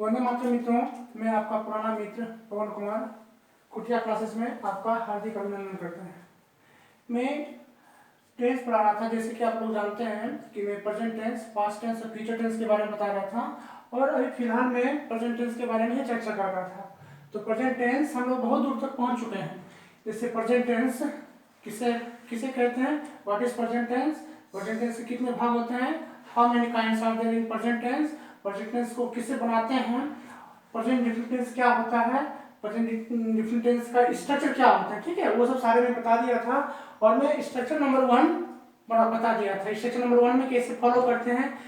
वंदे मातरम मित्रों, मैं आपका पुराना मित्र पवन कुमार कुटिया क्लासेस में आपका हार्दिक अभिनंदन करता हूँ। मैं टेंस पढ़ा रहा था। जैसे कि आप लोग जानते हैं कि मैं प्रेजेंट टेंस, पास्ट टेंस और फ्यूचर टेंस के बारे में बता रहा था और अभी फिलहाल मैं प्रेजेंट टेंस के बारे में ही चर्चा कर रहा था। तो प्रेजेंट टेंस हम लोग बहुत दूर तक पहुँच चुके हैं। जैसे प्रेजेंट टेंस किसे किसे कहते हैं, what is present tense, present tense के कितने भाग होते हैं, how many kinds are there in present tense, present tense को किससे बनाते हैं, प्रेजेंट डिफिनिट टेंस क्या होता है, प्रेजेंट डिफिनिट टेंस का स्ट्रक्चर क्या होता है। ठीक है, वो सब सारे मैं बता दिया था और मैं स्ट्रक्चर नंबर 1 बता दिया था। स्ट्रक्चर नंबर 1 में कैसे फॉलो करते हैं,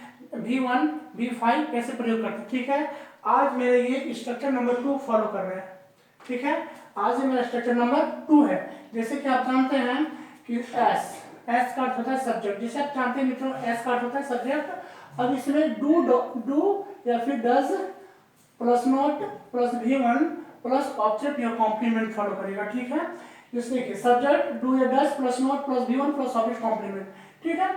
V1 V5 कैसे प्रयोग करते हैं। ठीक है, आज मेरे ये स्ट्रक्चर नंबर 2 फॉलो कर रहे हैं। ठीक है, आज ये मेरा स्ट्रक्चर नंबर 2 है। जैसे कि आप जानते हैं कि एस का अर्थ होता है सब्जेक्ट। जैसे आप जानते हैं मित्रों, एस का अर्थ होता है सब्जेक्ट। अब इसमें डू या फिर does plus not plus V1 plus object या कॉम्प्लीमेंट फॉलो करेगा। ठीक है, जैसे कि सब्जेक्ट डू या does plus not plus V1 plus object complement. ठीक है,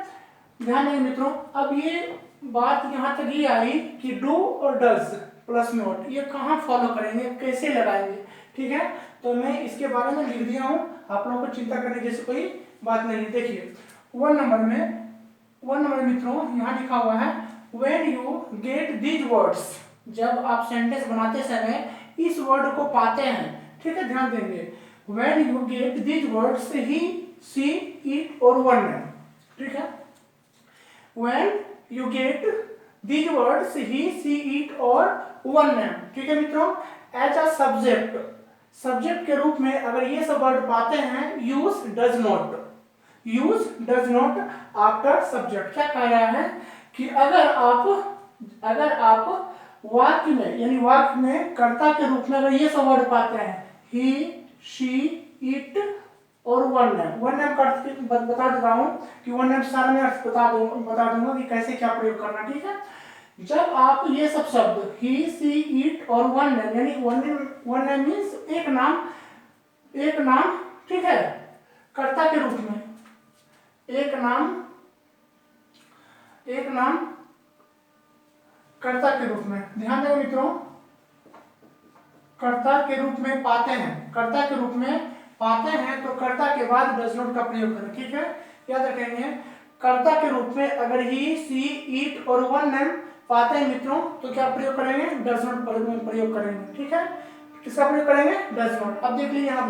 ध्यान देंगे मित्रों। अब ये बात यहाँ तक ये आई कि डू और डज प्लस नोट ये कहाँ फॉलो करेंगे, कैसे लगाएंगे। ठीक है, तो मैं इसके बारे में लिख दिया हूँ, आप लोगों को चिंता करने जैसे कोई बात नहीं है। देखिए 1 नंबर में मित्रों यहाँ लिखा हुआ है when you get these words. जब आप सेंटेंस बनाते समय इस वर्ड को पाते हैं। ठीक है, ध्यान देंगे। When you get these words he, she, it और वन नेम। ठीक है, when you get these words he, she, it और वन नेम। ठीक है मित्रों, एज अ सब्जेक्ट के रूप में अगर ये सब वर्ड पाते हैं, use does not after subject. क्या कह रहा है कि अगर आप वाक्य में यानी वाक्य में कर्ता के रूप में अगर ये सब वर्ड पाते हैं, ही, शी, इट और वन नेम का अर्थ बता देता हूं कि वन नेम सारा में अर्थ बता दूंगा कि कैसे क्या प्रयोग करना। ठीक है, जब आप ये सब शब्द ही, सी, इट और वन नेम यानी वन नेम मीन्स एक नाम। ठीक है, कर्ता के रूप में एक नाम कर्ता के रूप में, ध्यान दें मित्रों, कर्ता के रूप में पाते हैं तो कर्ता के बाद डज नॉट का प्रयोग करें। ठीक है, याद रखेंगे। कर्ता के रूप में अगर ही, सी, इट और वन नेम पाते हैं मित्रों तो क्या प्रयोग करेंगे, डज नॉट प्रयोग करेंगे। ठीक है, किसका प्रयोग करेंगे, डज नॉट। अब देख लीजिए यहाँ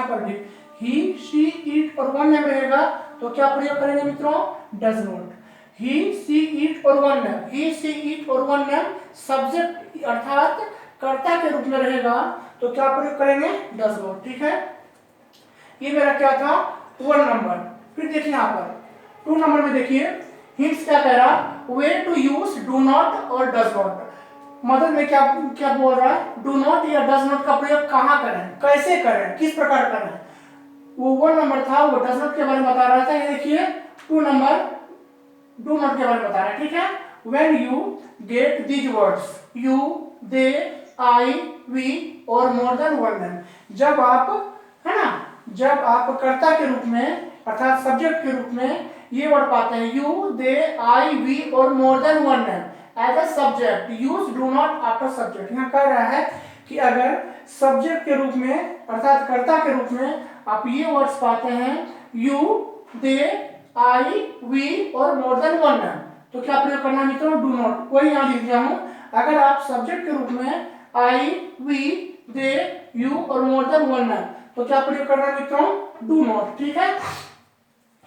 पर भी ही, शी, इट और वन नेम रहेगा तो क्या प्रयोग करेंगे मित्रों, does not. He, she, it और one name, he, she, it और वन नेम सब्जेक्ट अर्थात कर्ता के रूप में रहेगा तो क्या प्रयोग करेंगे, डज नॉट। ठीक है, ये मेरा क्या था 1 नंबर। फिर देखिए यहाँ पर 2 नंबर में देखिए हिंट्स क्या कह रहा, way to use do not और डज नॉट। मदद में क्या बोल रहा है, डू नॉट या डज नॉट का प्रयोग कहाँ करें, कैसे करें, किस प्रकार करें। वो 1 नंबर था, वो डज नॉट के बारे में बता रहा था। ये देखिए 2 नंबर डू नॉट के बारे में बता रहा है। ठीक है, when you get these words, you, they, I, we और मोर देन वन नेम। जब आप कर्ता के रूप में अर्थात सब्जेक्ट के रूप में ये वर्ड पाते हैं, यू, दे, आई, वी और more than one name as a subject, use do not after subject. यहाँ कह रहा है कि अगर सब्जेक्ट के रूप में अर्थात कर्ता के रूप में आप ये वर्ड्स पाते हैं, यू, दे, आई, वी और मोर देन वन नेम तो क्या प्रयोग करना मित्रों, डू नॉट। वही यहाँ लिख दिया हूं, अगर आप सब्जेक्ट के रूप में आई, वी, दे, यू और मोर देन वन नेम तो क्या प्रयोग करना मित्रों, डू नॉट। ठीक है,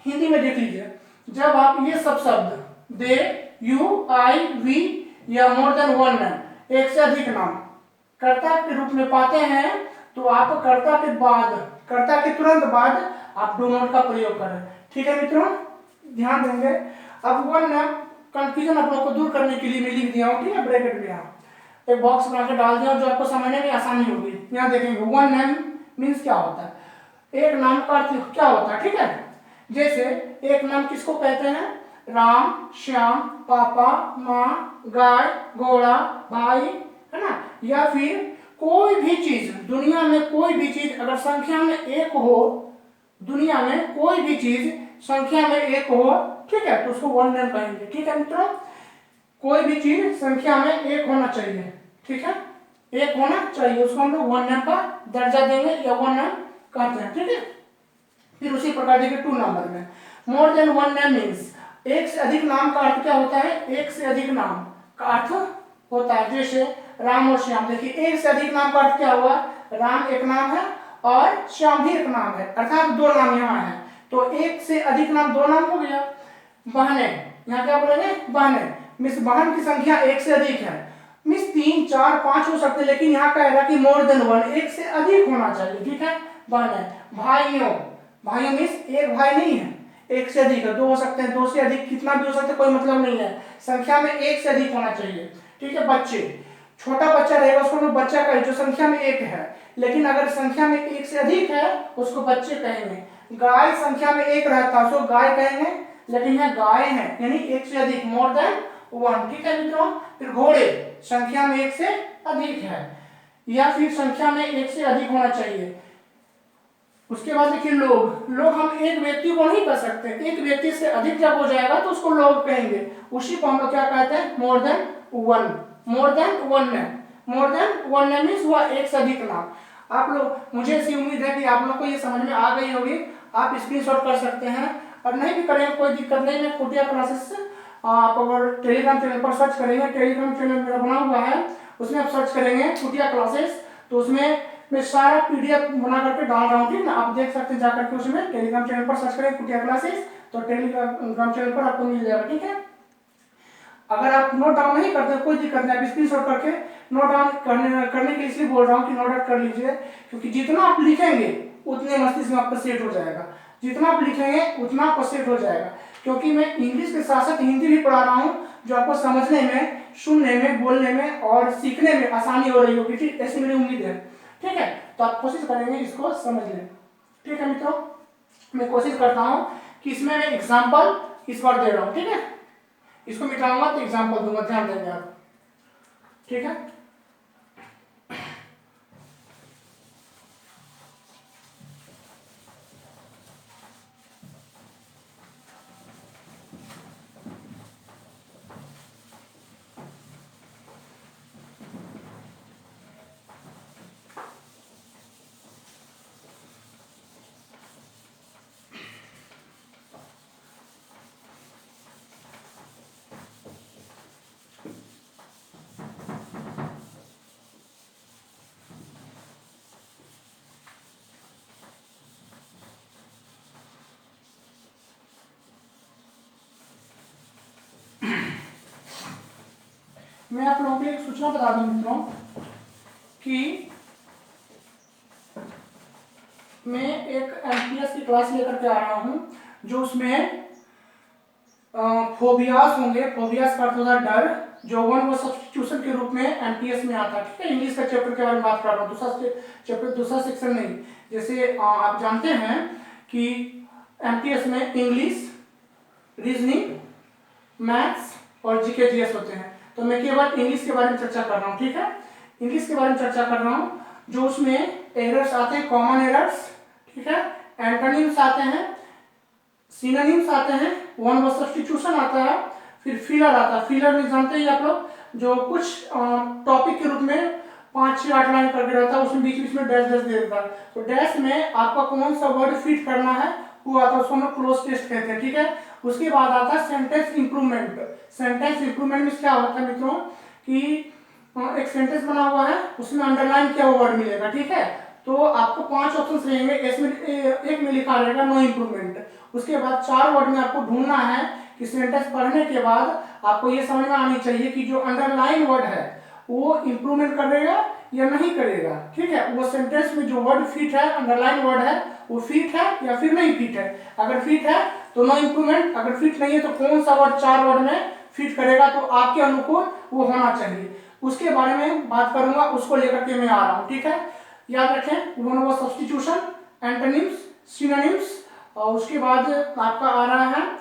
हिंदी में देख लीजिए, जब आप ये सब शब्द दे, यू, आई, वी या मोर देन वन नेम एक से अधिक नाम कर्ता के रूप में पाते हैं तो आप कर्ता के तुरंत बाद आप डू नॉट का प्रयोग करें। ठीक है मित्रों, ध्यान देंगे। अब वन नेम कंफ्यूजन आप लोग को दूर करने के लिए मैं लिख दिया हूँ। ठीक है, ब्रैकेट में यहाँ एक बॉक्स बना के डाल दिया जो आपको समझने में आसानी होगी। यहाँ देखेंगे वन नेम मीन्स क्या होता है, एक नाम का अर्थ क्या होता है। ठीक है, जैसे एक नाम किसको कहते हैं, राम, श्याम, पापा, माँ, गाय, घोड़ा, भाई, है ना, या फिर कोई भी चीज, दुनिया में कोई भी चीज अगर संख्या में एक हो, दुनिया में कोई भी चीज संख्या में एक हो, ठीक है, तो उसको वन नेम कहेंगे। ठीक है मित्रों, कोई भी चीज संख्या में एक होना चाहिए ठीक है, एक होना चाहिए, उसको हम लोग वन नेम का दर्जा देंगे या वन नेम कहते हैं। ठीक है, फिर उसी प्रकार देखिए 2 नंबर में मोर देन वन नेम मीन्स, एक से अधिक नाम का अर्थ क्या होता है, एक से अधिक नाम का अर्थ होता है। जैसे राम और श्याम, देखिए एक से अधिक नाम का अर्थ क्या हुआ, राम एक नाम है और श्याम भी एक नाम है, अर्थात 2 नाम यहाँ है, तो एक से अधिक नाम 2 नाम हो गया। बहने, यहाँ क्या बोलेंगे, बहने मिस बहन की संख्या एक से अधिक है, मिस 3 4 5 हो सकते, लेकिन यहाँ कहेगा कि मोर देन वन, एक से अधिक होना चाहिए। ठीक है, बहने। भाइयों, भाइयों मिस एक भाई नहीं है, एक से अधिक है, 2 हो सकते हैं, 2 से अधिक कितना भी हो सकता है, कोई मतलब नहीं है, संख्या में एक से अधिक होना चाहिए। ठीक है, बच्चे, छोटा बच्चा रहेगा उसको हम बच्चा कहें जो संख्या में एक है, लेकिन अगर संख्या में एक से अधिक है उसको बच्चे कहेंगे। गाय संख्या में एक रहता है उसको गाय कहेंगे, लेकिन यह गाय है यानी एक से अधिक, मोर देन वन। ठीक है मित्रों, फिर घोड़े संख्या में एक से अधिक है या फिर संख्या में एक से अधिक होना चाहिए। उसके बाद देखिए लोग, लोग हम एक व्यक्ति को नहीं कह सकते, एक व्यक्ति से अधिक जब हो जाएगा तो उसको लोग कहेंगे, उसी को हम लोग क्या कहते हैं, मोर देन वन। मोर देन वन नेम, मोर देन वन नेम मींस हुआ एक से अधिक नाम। आप लोग, मुझे ऐसी उम्मीद है कि आप लोग को ये समझ में आ गई होगी, आप स्क्रीनशॉट कर सकते हैं और नहीं भी करेंगे कोई दिक्कत नहीं, मैं कुटिया क्लासेस आप अगर टेलीग्राम चैनल पर सर्च करेंगे, टेलीग्राम चैनल मेरा बना हुआ है, उसमें आप सर्च करेंगे कुटिया क्लासेस, तो उसमें मैं सारा पीडीएफ बना करके डाल रहा हूँ। ठीक ना, आप देख सकते हैं जाकर के, उसमें टेलीग्राम चैनल पर सर्च करें कुटिया क्लासेस, तो टेलीग्राम चैनल पर आपको मिल जाएगा। ठीक है, अगर आप नोट डाउन नहीं करते कोई दिक्कत नहीं, आप स्क्रीनशॉट करके नोट डाउन करने के लिए इसलिए बोल रहा हूँ कि नोट डाउन कर लीजिए, क्योंकि जितना आप लिखेंगे उतने मस्तिष्क में आपका सेट हो जाएगा, जितना आप लिखेंगे उतना आपको सेट हो जाएगा। क्योंकि मैं इंग्लिश के साथ साथ हिंदी भी पढ़ा रहा हूँ, जो आपको समझने में, सुनने में, बोलने में और सीखने में आसानी हो रही होगी। ठीक, ऐसी मेरी उम्मीद है। ठीक है, तो आप कोशिश करेंगे इसको समझ लें। ठीक है मित्रों, मैं कोशिश करता हूँ कि इसमें मैं एग्जाम्पल इस बार दे रहा हूँ। ठीक है, इसको मिटाऊंगा तो एग्जाम्पल दूंगा, ध्यान देंगे आप। ठीक है, मैं आप लोगों को एक सूचना बता दूं मित्रों कि मैं एक एमपीएस की क्लास लेकर के आ रहा हूं, जो उसमें फोबियास होंगे। फोबियास का अर्थ होता है डर, जो वन वो सब्स्टिट्यूशन के रूप में एमपीएस में आता है। ठीक है, इंग्लिश का चैप्टर के बारे में बात कर रहा हूँ, दूसरा चैप्टर, दूसरा सेक्शन नहीं। जैसे आप जानते हैं कि एमपीएस में इंग्लिश, रीजनिंग, मैथ्स और जीके जीएस होते हैं, तो मैं केवल इंग्लिश के बारे में चर्चा कर रहा हूँ। ठीक है, इंग्लिश के बारे में चर्चा कर रहा हूँ, जो उसमें एरर्स आते हैं, कॉमन एरर्स। ठीक है, एंटोनिम्स आते हैं, सिनोनिम्स आते हैं, वन वर्ड सब्स्टिट्यूशन आता है, फिर फिलर आता है। फिलर में जानते हैं आप लोग, जो कुछ टॉपिक के रूप में 5 6 8 लाइन करके रहता है, उसमें बीच बीच में डैश डैश दे देता है, तो डैश में आपका कौन सा वर्ड फिट करना है वो आता है, उसको हम लोग क्लोज टेस्ट कहते हैं। ठीक है, उसके बाद आता है सेंटेंस इंप्रूवमेंट। सेंटेंस इंप्रूवमेंट में क्या होता है मित्रों कि एक सेंटेंस बना हुआ है, उसमें अंडरलाइन किया हुआ वर्ड मिलेगा। ठीक है, तो आपको 5 ऑप्शंस रहेंगे, इसमें एक में लिखा रहेगा नो इंप्रूवमेंट। उसके बाद 4 वर्ड में आपको ढूंढना है कि सेंटेंस पढ़ने के बाद आपको ये समझ में आनी चाहिए कि जो अंडरलाइन वर्ड है वो इंप्रूवमेंट करेगा या नहीं करेगा। ठीक है, वो सेंटेंस में जो वर्ड फिट है, अंडरलाइन वर्ड है, वो फिट है या फिर नहीं फिट है। अगर फिट है तो नो इंप्रूवमेंट, अगर फिट नहीं है तो कौन सा वर्ड 4 वर्ड में फिट करेगा, तो आपके अनुकूल वो होना चाहिए। उसके बारे में बात करूंगा, उसको लेकर के मैं आ रहा हूँ। ठीक है, याद रखें, one word substitution, antonyms, synonyms, और उसके बाद आपका आ रहा है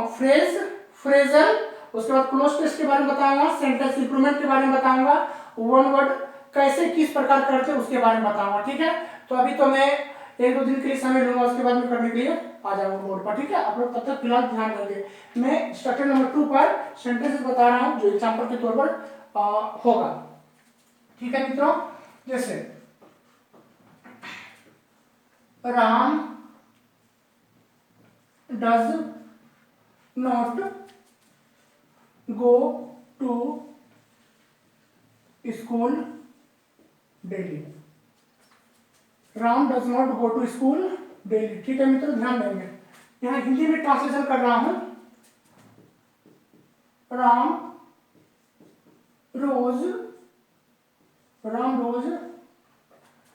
फ्रेज, फ्रेजल, उसके बाद क्लोज टेस्ट के बारे में बताऊंगा, सेंटेंस इंप्रूवमेंट के बारे में बताऊंगा, वन वर्ड कैसे किस प्रकार करते हैं उसके बारे में बताऊंगा। ठीक है, तो अभी तो मैं 1-2 दिन के लिए समय लूंगा, उसके बाद में करने के लिए आ जाऊंगा बोर्ड पर। ठीक है, आप लोग तब तक फिलहाल ध्यान देंगे। मैं स्ट्रक्चर नंबर 2 पर सेंटेंसेस बता रहा हूँ जो एग्जाम्पल के तौर पर होगा। ठीक है मित्रों, जैसे Ram does not go to school daily. Ram does not go to school daily. ठीक है मित्रों, ध्यान देंगे, यहां हिंदी में ट्रांसलेशन कर रहा हूं। राम रोज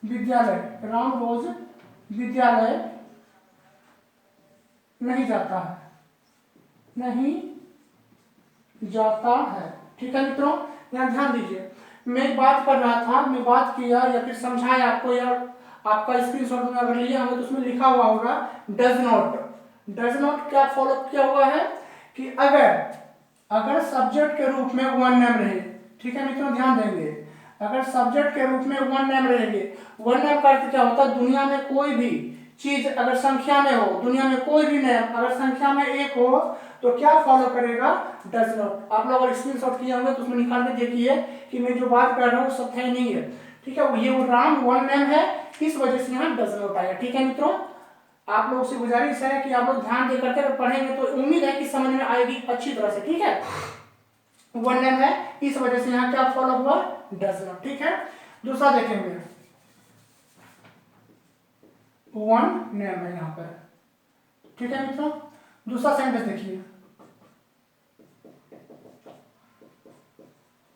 विद्यालय, राम रोज विद्यालय नहीं जाता है, नहीं जाता है। ठीक है मित्रों, यहाँ ध्यान दीजिए, मैं बात कर रहा था, मैं बात किया या फिर समझाया आपको, या आपका स्क्रीनशॉट में अगर लिया होगा तो उसमें लिखा हुआ होगा डज नॉट। डज नॉट क्या फॉलो किया हुआ है कि अगर सब्जेक्ट के रूप में वन नेम रहे। ठीक है मित्रों, ध्यान देंगे, अगर सब्जेक्ट के रूप में वन नेम रहेंगे, वन नेम का अर्थ क्या होता है, दुनिया में कोई भी चीज अगर संख्या में हो, दुनिया में कोई भी नेम अगर संख्या में एक हो तो क्या फॉलो करेगा, डज नॉट। आप लोग अगर स्क्रीनशॉट किए होंगे तो उसमें निकाल के देखिए कि मैं जो बात कर रहा हूँ सत्य नहीं है। ठीक है, ये वो राम वन नेम है, इस वजह से यहाँ डज नॉट आया। ठीक है मित्रों, आप लोगों से गुजारिश है कि आप लोग ध्यान दे करके अगर पढ़ेंगे तो उम्मीद है कि समझ में आएगी अच्छी तरह से। ठीक है, वन नेम है, इस वजह से यहाँ क्या फॉलो हुआ, डज नॉट। ठीक है, दूसरा देखेंगे, वन नेम है यहाँ पर। ठीक है मित्रों, दूसरा सेंटेंस देखिए,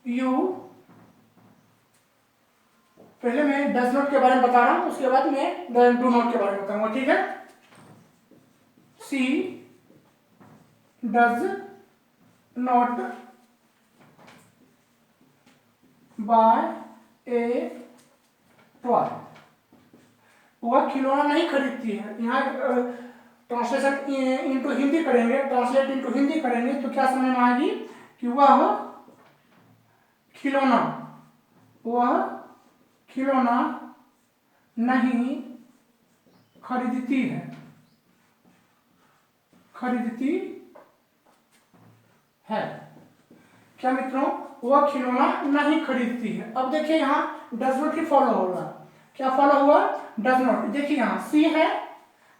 यू, पहले मैं डज नॉट के बारे में बता रहा हूं, उसके बाद मैं डू नॉट के बारे में बताऊंगा। ठीक है, she does not buy a toy, वह खिलौना नहीं खरीदती है। यहाँ ट्रांसलेशन इनटू हिंदी करेंगे, ट्रांसलेट इनटू हिंदी करेंगे तो क्या समझ में आएगी कि वह खिलौना नहीं खरीदती है। क्या मित्रों, वह खिलौना नहीं खरीदती है। अब देखिए यहाँ डज नॉट ही फॉलो होगा, क्या फॉलो हुआ, डज नॉट। देखिए यहाँ सी है,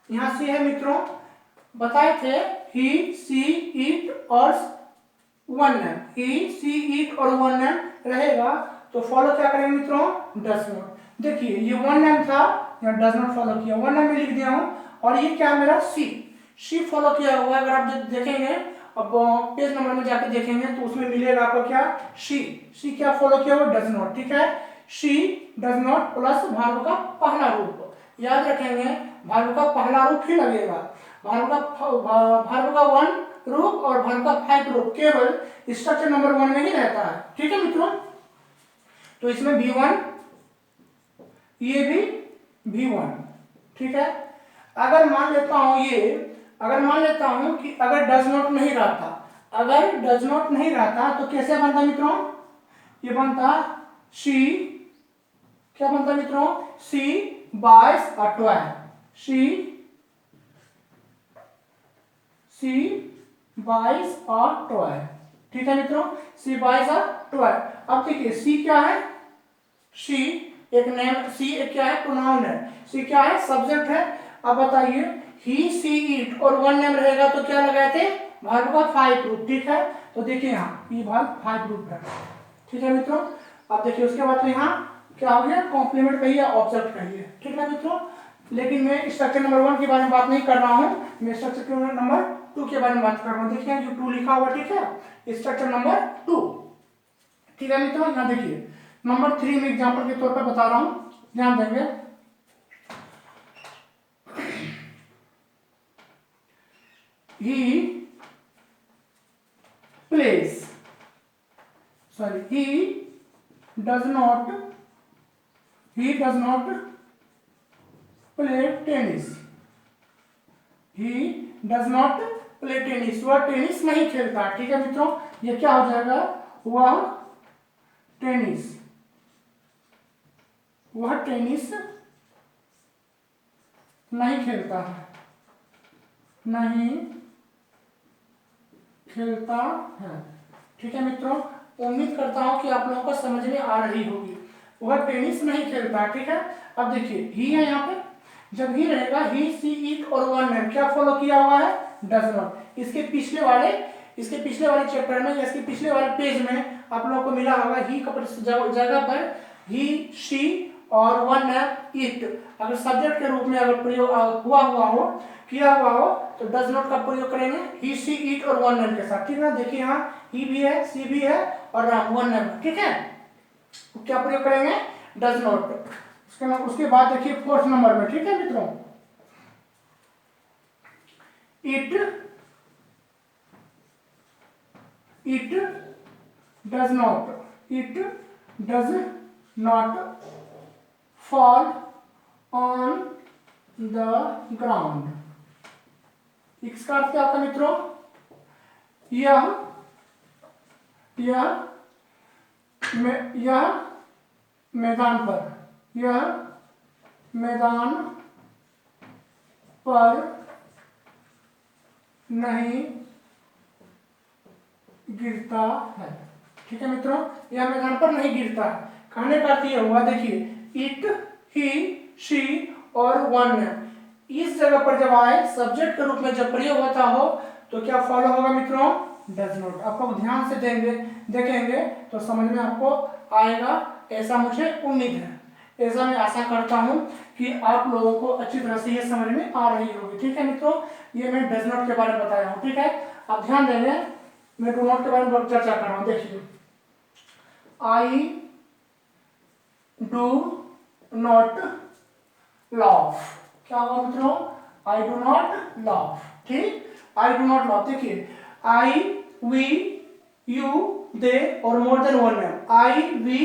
यहाँ सी है मित्रों, बताए थे ही सी इट और one name, he she it और वन नेम रहेगा तो फॉलो क्या करेंगे मित्रों, डज नॉट। देखिए ये वन नेम था, यहाँ डज नॉट फॉलो किया, वन नेम में लिख दिया हूं, और ये क्या मेरा सी फॉलो किया हुआ है। अगर आप देखेंगे, अब पेज नंबर में जाकर देखेंगे तो उसमें मिलेगा आपको क्या, सी क्या फॉलो किया हुआ, डज नॉट। ठीक है, she does not plus verb का पहला रूप, याद रखेंगे वर्ब का पहला रूप ही लगेगा, वर्ब का वन रूप और वर्ब का फाइव रूप केवल स्ट्रक्चर नंबर वन में ही रहता है। ठीक है मित्रों, तो इसमें V1, ये भी V1। ठीक है, अगर मान लेता हूं कि अगर डज नॉट नहीं रहता, तो कैसे बनता मित्रों, ये बनता सी, क्या बनता मित्रों, सी बाइस अ टॉय, सी बाइस अ टॉय। ठीक है मित्रों, सी बाइस अ टॉय। अब देखिए सी क्या है, सी एक नेम, सी एक क्या है, प्रोनाउन है, सी क्या है, सब्जेक्ट है। अब बताइए ही सी इट और वन नेम रहेगा तो क्या लगाए थे, वर्ब का फाइव रूप। ठीक है, तो देखिए यहाँ ये वर्ब फाइव रूप है। ठीक है मित्रों, अब देखिए उसके बाद तो यहाँ क्या हो गया, कॉम्प्लीमेंट कहिए, ऑब्जेक्ट कहिए। ठीक है मित्रों, लेकिन मैं स्ट्रक्चर नंबर वन के बारे में बात नहीं कर रहा हूँ, मैं स्ट्रक्चर नंबर टू के बारे में बात कर रहा हूँ। देखिए जो टू लिखा हुआ, ठीक है, स्ट्रक्चर नंबर टू। ठीक है मित्रों, यहाँ देखिए नंबर थ्री में एग्जाम्पल के तौर पर बता रहा हूं, ध्यान देंगे, he does not play tennis, वह टेनिस नहीं खेलता। ठीक है मित्रों, ये क्या हो जाएगा, वह टेनिस नहीं खेलता है। ठीक है मित्रों, उम्मीद करता हूं कि आप लोगों को समझ में आ रही होगी। वह टेनिस नहीं खेलता, ठीक है। अब देखिए ही है यहाँ पे, जब ही रहेगा ही सी इट और वन नेम क्या फॉलो किया हुआ है, डज नॉट। इसके पिछले वाले चैप्टर में या इसके पिछले वाले पेज में आप लोगों को मिला होगा ही का जगह पर ही शी और वन नेम इट अगर सब्जेक्ट के रूप में अगर प्रयोग किया हुआ हो तो डज नॉट का प्रयोग करेंगे ही सी इट और वन नेम के साथ, ठीक है। देखिए यहाँ ही भी है, सी भी है और वन नेम, ठीक है। तो क्या प्रयोग करेंगे, डज नॉट। उसके बाद देखिए फोर्थ नंबर में, ठीक है मित्रों, it does not fall on the ground. इसका अर्थ क्या होता है मित्रों, यह मैदान पर नहीं गिरता है, ठीक है मित्रों। यह मैदान पर नहीं गिरता है। कहने का अर्थ यह हुआ, देखिए इट, ही, शी और वन नेम इस जगह पर जब आए सब्जेक्ट के रूप में जब प्रयोग होता हो तो क्या फॉलो होगा मित्रों, डज नॉट। आप लोग ध्यान से देखेंगे तो समझ में आपको आएगा, ऐसा मुझे उम्मीद है, ऐसा मैं आशा करता हूं कि आप लोगों को अच्छी तरह से ये समझ में आ रही होगी, ठीक है मित्रों। ये मैं डज नॉट के बारे में बताया हूँ, ठीक है। आप ध्यान देंगे, मैं डू नॉट के बारे में चर्चा कर रहा हूँ। देखिए आई डू नॉट लाफ, क्या होगा मित्रों, आई डू नॉट लाफ, ठीक। आई डू नॉट लाफ, देखिए आई, वी, यू, दे और more than one name, I we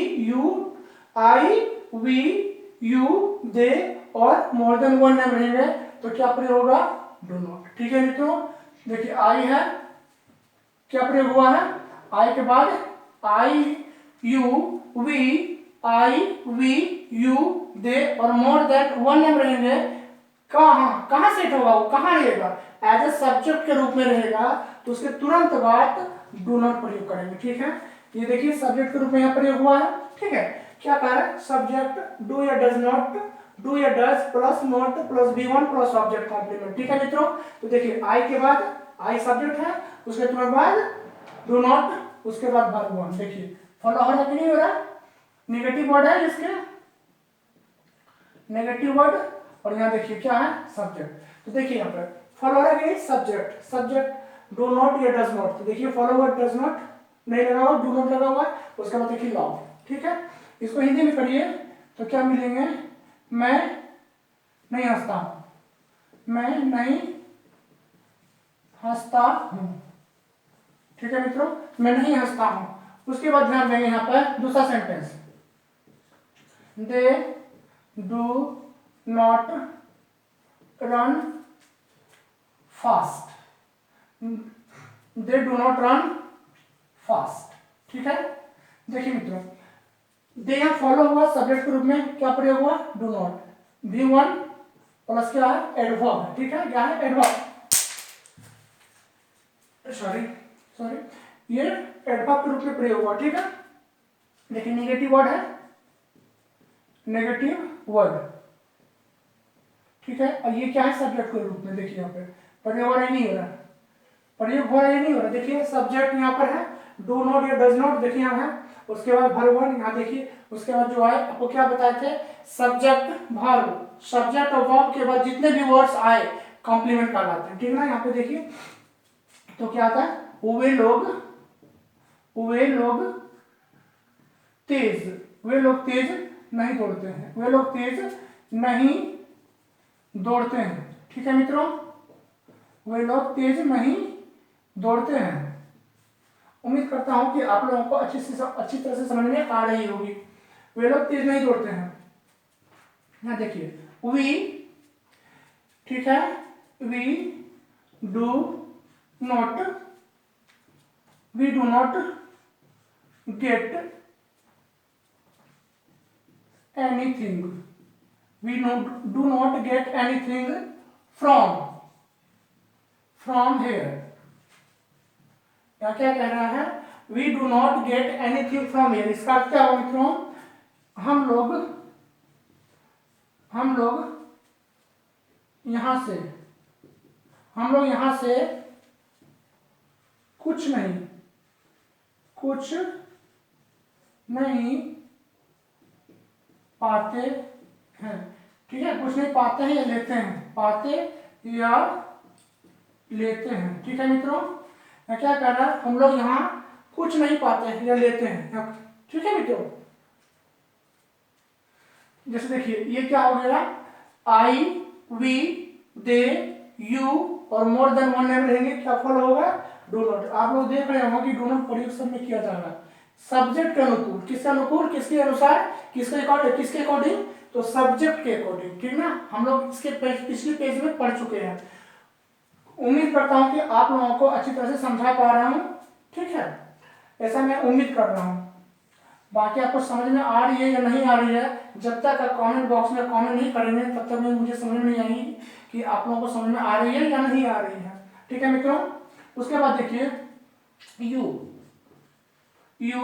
you they और मोर देन वन नेम रहेंगे तो क्या प्रयोग होगा, डू नॉट, ठीक है मित्रों। देखिए आई है, क्या प्रयोग हुआ है, आई के बाद आई वी यू दे और मोर देन वन नेम रहेंगे। कहां सेट होगा, वो कहां रहेगा, एज ए सब्जेक्ट के रूप में रहेगा तो उसके तुरंत बाद डू नॉट प्रयोग करेंगे, ठीक है। ये देखिए सब्जेक्ट के रूप में यहाँ प्रयोग हुआ है, ठीक है। क्या कह रहा है, सब्जेक्ट डू या डज नॉट, डू या does plus not plus V1 plus object complement, ठीक है मित्रों। तो देखिए आई के बाद आई सब्जेक्ट है, उसके तुरंत बाद डू नॉट, उसके बाद वर्ब वन। देखिए फॉलो हो रहा है कि नहीं हो रहा, नेगेटिव वर्ड है इसके, नेगेटिव वर्ड, और यहाँ देखिए क्या है, सब्जेक्ट। तो देखिए यहाँ पर फॉलो हो रहा है कि सब्जेक्ट डू नॉट या डज नॉट। तो देखिए फॉलो वर्ड डज नॉट नहीं लगा हुआ, डू नॉट लगा हुआ है, उसके बाद देखिए लव, ठीक है। इसको हिंदी में करिए तो क्या मिलेंगे, मैं नहीं हंसता हूं, मैं नहीं हंसता हूं, ठीक है मित्रों, मैं नहीं हंसता हूं। उसके बाद ध्यान देंगे यहाँ पर दूसरा sentence, they do not run fast, they do not run fast, ठीक है। देखिए मित्रों दे यहाँ फॉलो हुआ सब्जेक्ट के रूप में, क्या प्रयोग हुआ, डू नॉट, V1 प्लस क्या है, एडवर्ब है, ठीक है। क्या है, एडवर्ब, सॉरी ये एडवर्ब के रूप में प्रयोग हुआ, ठीक है। देखिए नेगेटिव वर्ड है, नेगेटिव वर्ड, ठीक है। और ये क्या है, सब्जेक्ट के रूप में, देखिए यहाँ पे प्रयोग हो रहा है नहीं हो रहा, प्रयोग हो रहा है नहीं हो रहा। देखिए सब्जेक्ट यहाँ पर है, डू नॉट या डज नॉट, देखिए यहाँ है, उसके बाद वर्ब वन यहाँ देखिए, उसके बाद जो है आपको क्या बताए थे, सब्जेक्ट वर्ब, सब्जेक्ट और वर्ब के बाद जितने भी वर्ड्स आए कॉम्प्लीमेंट कहलाते हैं, ठीक है ना। यहाँ पे देखिए तो क्या आता है, वे लोग तेज नहीं दौड़ते हैं, वे लोग तेज नहीं दौड़ते हैं, ठीक है मित्रों, वे लोग तेज नहीं दौड़ते हैं। उम्मीद करता हूं कि आप लोगों को अच्छी तरह से समझ में आ रही होगी। वे लोग तेज नहीं दौड़ते हैं, यहाँ देखिए वी, ठीक है, we do not get anything, we do not get anything from here. क्या कह रहा है, we do not get anything from here. इसका अर्थ क्या होगा मित्रों, हम लोग हम लोग यहां से हम लोग यहां से कुछ नहीं पाते हैं। ठीक है, कुछ नहीं पाते हैं या लेते हैं, पाते या लेते हैं। ठीक है मित्रों, मैं क्या कर रहा है, हम लोग यहाँ कुछ नहीं पाते हैं या लेते हैं। ठीक है मित्रों, जैसे देखिए ये क्या हो गया, आई, वी, दे, यू और मोर देन वन नेम रहेंगे, क्या फॉलो होगा, डू नॉट। आप लोग देख रहे होंगे कि डू नॉट प्रयोग सब में किया जा रहा है सब्जेक्ट के अनुकूल। किसके अनुकूल, किसके अनुसार, किसके अकॉर्डिंग, तो सब्जेक्ट के अकॉर्डिंग। ठीक ना, हम लोग इसके पिछले पेज में पढ़ चुके हैं। उम्मीद करता हूं कि आप लोगों को अच्छी तरह से समझा पा रहा हूं। ठीक है, ऐसा मैं उम्मीद कर रहा हूं। बाकी आपको समझ में आ रही है या नहीं आ रही है, जब तक आप कमेंट बॉक्स में कमेंट नहीं करेंगे तब तक मुझे समझ में नहीं आएगी कि आप लोगों को समझ में आ रही है या नहीं आ रही है। ठीक है मित्रों, उसके बाद देखिए यू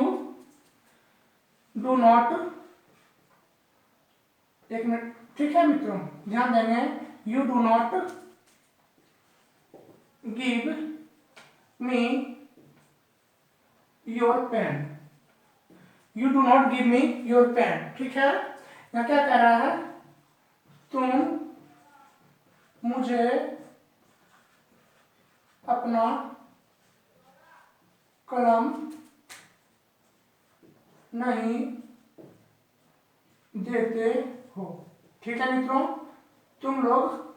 डू नॉट, एक मिनट। ठीक है मित्रों, ध्यान देंगे, you do not give me your pen, you do not give me your pen. ठीक है, यहाँ क्या कह रहा है, तुम मुझे अपना कलम नहीं देते हो। ठीक है मित्रों, तुम लोग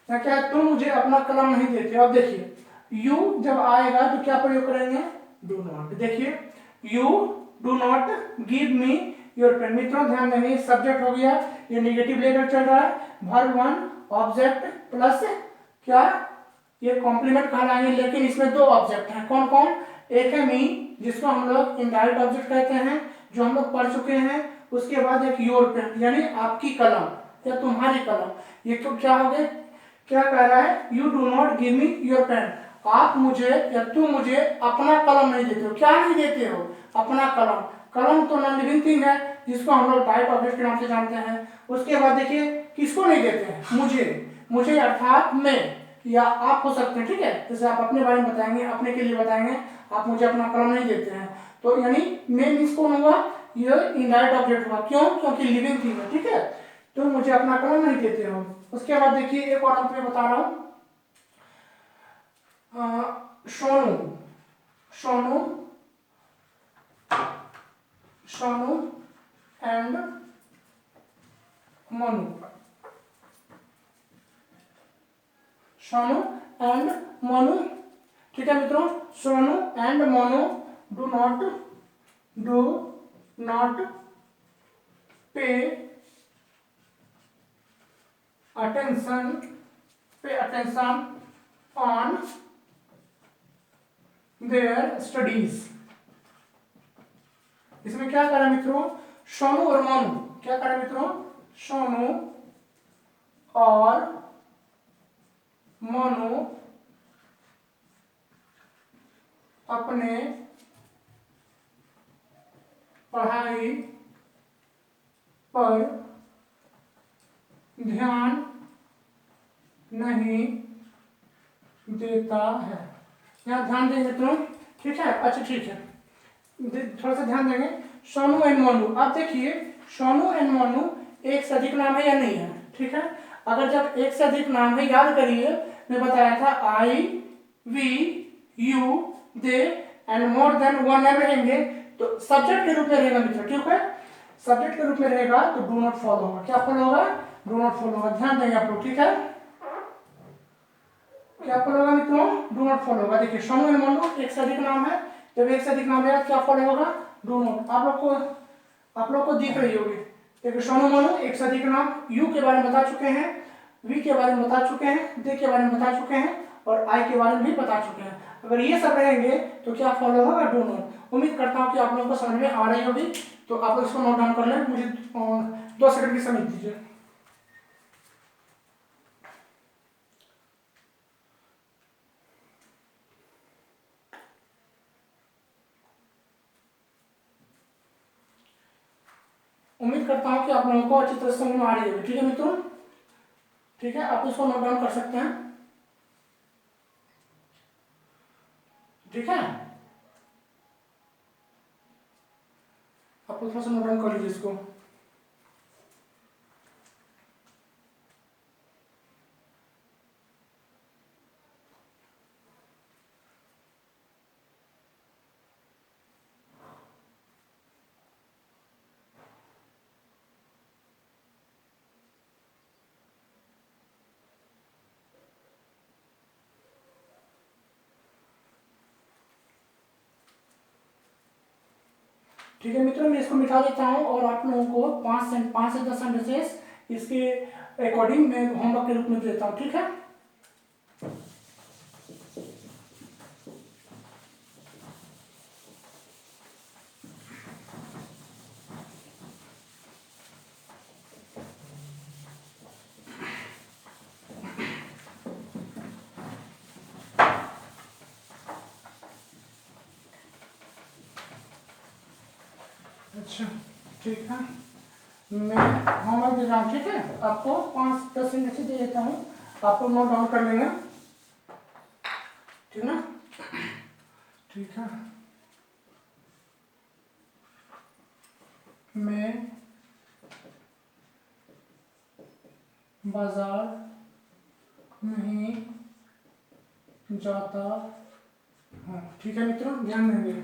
क्या, तुम मुझे अपना कलम नहीं देते हो। अब देखिए यू जब आएगा तो क्या प्रयोग करेंगे, डू नॉट। देखिए you do not give me your pen. मित्रों ध्यान देंगे, सब्जेक्ट हो गया, ये नेगेटिव लेकर चल रहा है, वर्ब वन ऑब्जेक्ट प्लस क्या, ये कॉम्प्लीमेंट कहलाएंगे, लेकिन इसमें दो ऑब्जेक्ट हैं। कौन कौन, एक है मी जिसको हम लोग इनडायरेक्ट ऑब्जेक्ट कहते हैं, जो हम लोग पढ़ चुके हैं। उसके बाद एक योर पेन यानी आपकी कलम या तुम्हारी कलम। ये तो क्या हो गया, क्या कह रहा है, you do not give me your pen, आप मुझे या तुम मुझे अपना कलम नहीं देते हो। क्या नहीं देते हो, अपना कलम। कलम तो नॉन लिविंग थिंग है जिसको हम लोग डायरेक्ट ऑब्जेक्ट के नाम से जानते हैं। उसके बाद देखिए किसको नहीं देते हैं, मुझे अर्थात मैं या आप हो सकते हैं। ठीक है, जैसे आप अपने बारे में बताएंगे, अपने के लिए बताएंगे, आप मुझे अपना कलम नहीं देते हैं, तो यानी मैं मीन्स कौन होगा, ये इनडायरेक्ट ऑब्जेक्ट हुआ। क्यों, क्योंकि लिविंग थिंग है। ठीक है, तो मुझे अपना कलम नहीं देते हो। उसके बाद देखिए एक और अंत में बता रहा हूं, सोनू सोनू सोनू एंड मनु, सोनू एंड मनु। ठीक है मित्रों, Sonu and Manu do not pay attention on their studies. इसमें क्या करा मित्रों, सोनू और मनु, क्या करा मित्रों, सोनू और मनु अपने पढ़ाई पर ध्यान नहीं देता है। यहाँ ध्यान देंगे मित्रों। ठीक है, अच्छा ठीक है, थोड़ा सा ध्यान देंगे। सोनू एंड मोनू, आप देखिए सोनू एंड मोनू एक से अधिक नाम है या नहीं है। ठीक है, अगर जब एक से अधिक नाम है, याद करिए मैं बताया था I, we, you, they and more than one name रहेंगे तो सब्जेक्ट के रूप में रहेगा मित्रों। ठीक है, सब्जेक्ट के रूप में रहेगा तो डू नॉट फॉलो होगा। क्या फॉलो होगा, डू नॉट फॉलो होगा। ध्यान देंगे आप लोग। ठीक है, क्या फॉलो होगा मित्रों, डू नॉट फॉलो होगा। देखिए सोनू एंड मोनू एक से अधिक नाम है, जब एक से अधिक नाम है क्या फॉलो होगा, डू नॉट। आप लोग को दिख रही होगी। देखिए सोनू मोनू एक से अधिक नाम, यू के बारे में बता चुके हैं, वी के बारे में बता चुके हैं, दे के बारे में बता चुके हैं और आई के बारे में भी बता चुके हैं। अगर ये सब रहेंगे तो क्या फॉलो होगा, डू नॉट। उम्मीद करता हूँ कि आप लोगों को समझ में आ रही होगी, तो आप लोग इसको नोट डाउन कर लें। मुझे 2 सेकंड की समय दीजिए। उम्मीद करता हूँ कि आप लोगों को अच्छी तरह समझ में आ रही होगी। ठीक है मित्रों, ठीक है, आप इसको नोट डाउन कर सकते हैं। ठीक है, आप थोड़ा सा नोट डाउन कर लीजिए इसको। ठीक है मित्रों, मैं इसको मिटा देता हूँ और आप लोगों को 5 से 10 सेंटेंसेस इसके अकॉर्डिंग मैं होमवर्क के रूप में देता हूँ। ठीक है, अच्छा ठीक है, मैं होमवर्क दे रहा हूँ। ठीक है, आपको 5-10 सेंटेंसेस दे देता हूँ, आपको नोट डाउन कर लेंगे। ठीक ना, ठीक है। मैं बाजार नहीं जाता हूँ। ठीक है मित्रों, ध्यान देंगे,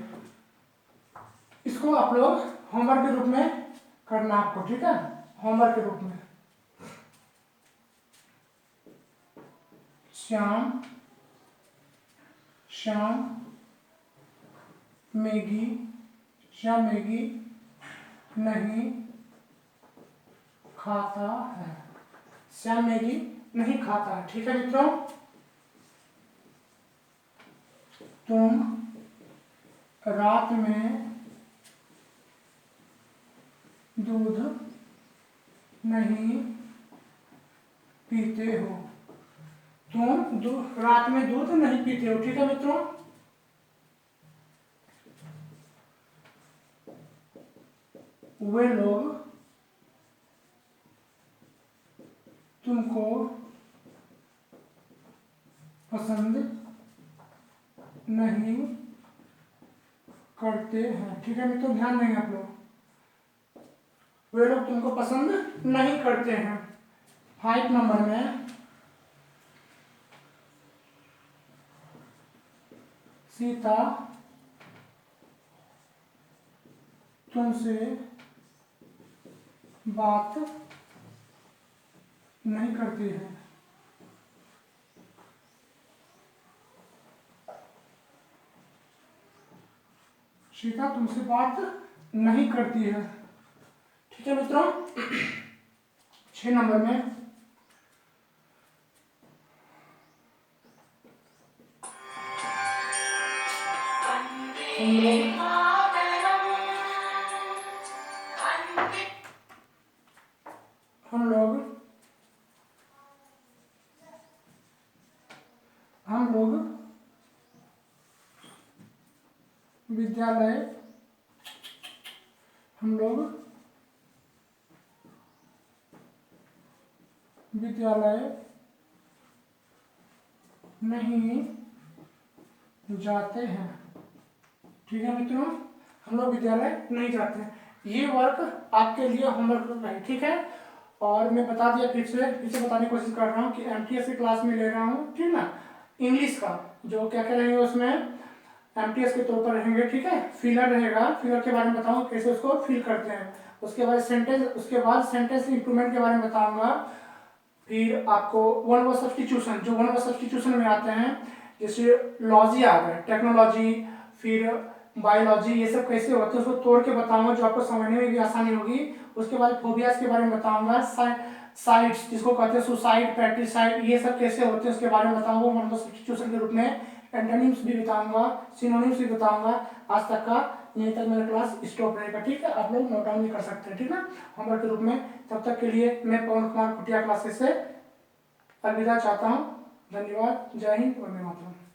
इसको आप लोग होमवर्क के रूप में करना आपको। ठीक है, होमवर्क के रूप में। श्याम मैगी नहीं खाता है। श्याम मैगी नहीं खाता है। ठीक है मित्रों, तुम रात में दूध नहीं पीते हो। तुम रात में दूध नहीं पीते हो। ठीक है मित्रों, वे लोग तुमको पसंद नहीं करते हैं। ठीक है मित्रों, ध्यान देंगे आप लोग, वे लोग तुमको पसंद नहीं करते हैं। 5 नंबर में सीता तुमसे बात नहीं करती है। सीता तुमसे बात नहीं करती है। ठीक है मित्रों, 6 नंबर में हम लोग विद्यालय नहीं जाते हैं। ठीक है मित्रों, हम लोग विद्यालय नहीं जाते हैं। ये वर्क आपके लिए होमवर्क है। ठीक है, और मैं बता दिया, फिर से बताने की कोशिश कर रहा हूँ कि एमटीएस की क्लास में ले रहा हूँ। ठीक ना, इंग्लिश का जो क्या क्या रहेंगे उसमें एमटीएस के तौर पर रहेंगे। ठीक है, फिलर रहेगा, फिलर के बारे में बताऊंगा कैसे उसको फिल करते हैं। उसके बाद सेंटेंस इंप्रूवमेंट के बारे में बताऊंगा। फिर आपको वन वर्ड सब्स्टिट्यूशन, जो वन वर्ड सब्स्टिट्यूशन में आते हैं, जैसे लॉजी आ गए, टेक्नोलॉजी, फिर बायोलॉजी, ये सब कैसे होते हैं उसको तोड़ के बताऊंगा, जो आपको समझने में भी आसानी होगी। उसके बाद फोबियाज के बारे में बताऊंगा, साइट्स जिसको कहते हैं सुसाइड, पैट्रिसाइड, ये सब कैसे होते हैं उसके बारे में बताऊंगा वन वर्ड सब्स्टिट्यूशन के रूप में। एंटोनिम्स भी बताऊंगा, सिनोनिम्स भी बताऊंगा। आज तक का यहीं तक मेरा क्लास स्टॉप रहेगा। ठीक है, आप लोग नोट डाउन भी कर सकते हैं। ठीक है, होमवर्क के रूप में। तब तक के लिए मैं पवन कुमार कुटिया क्लासेस से अलविदा चाहता हूँ। धन्यवाद, जय हिंद, वंदे मातरम।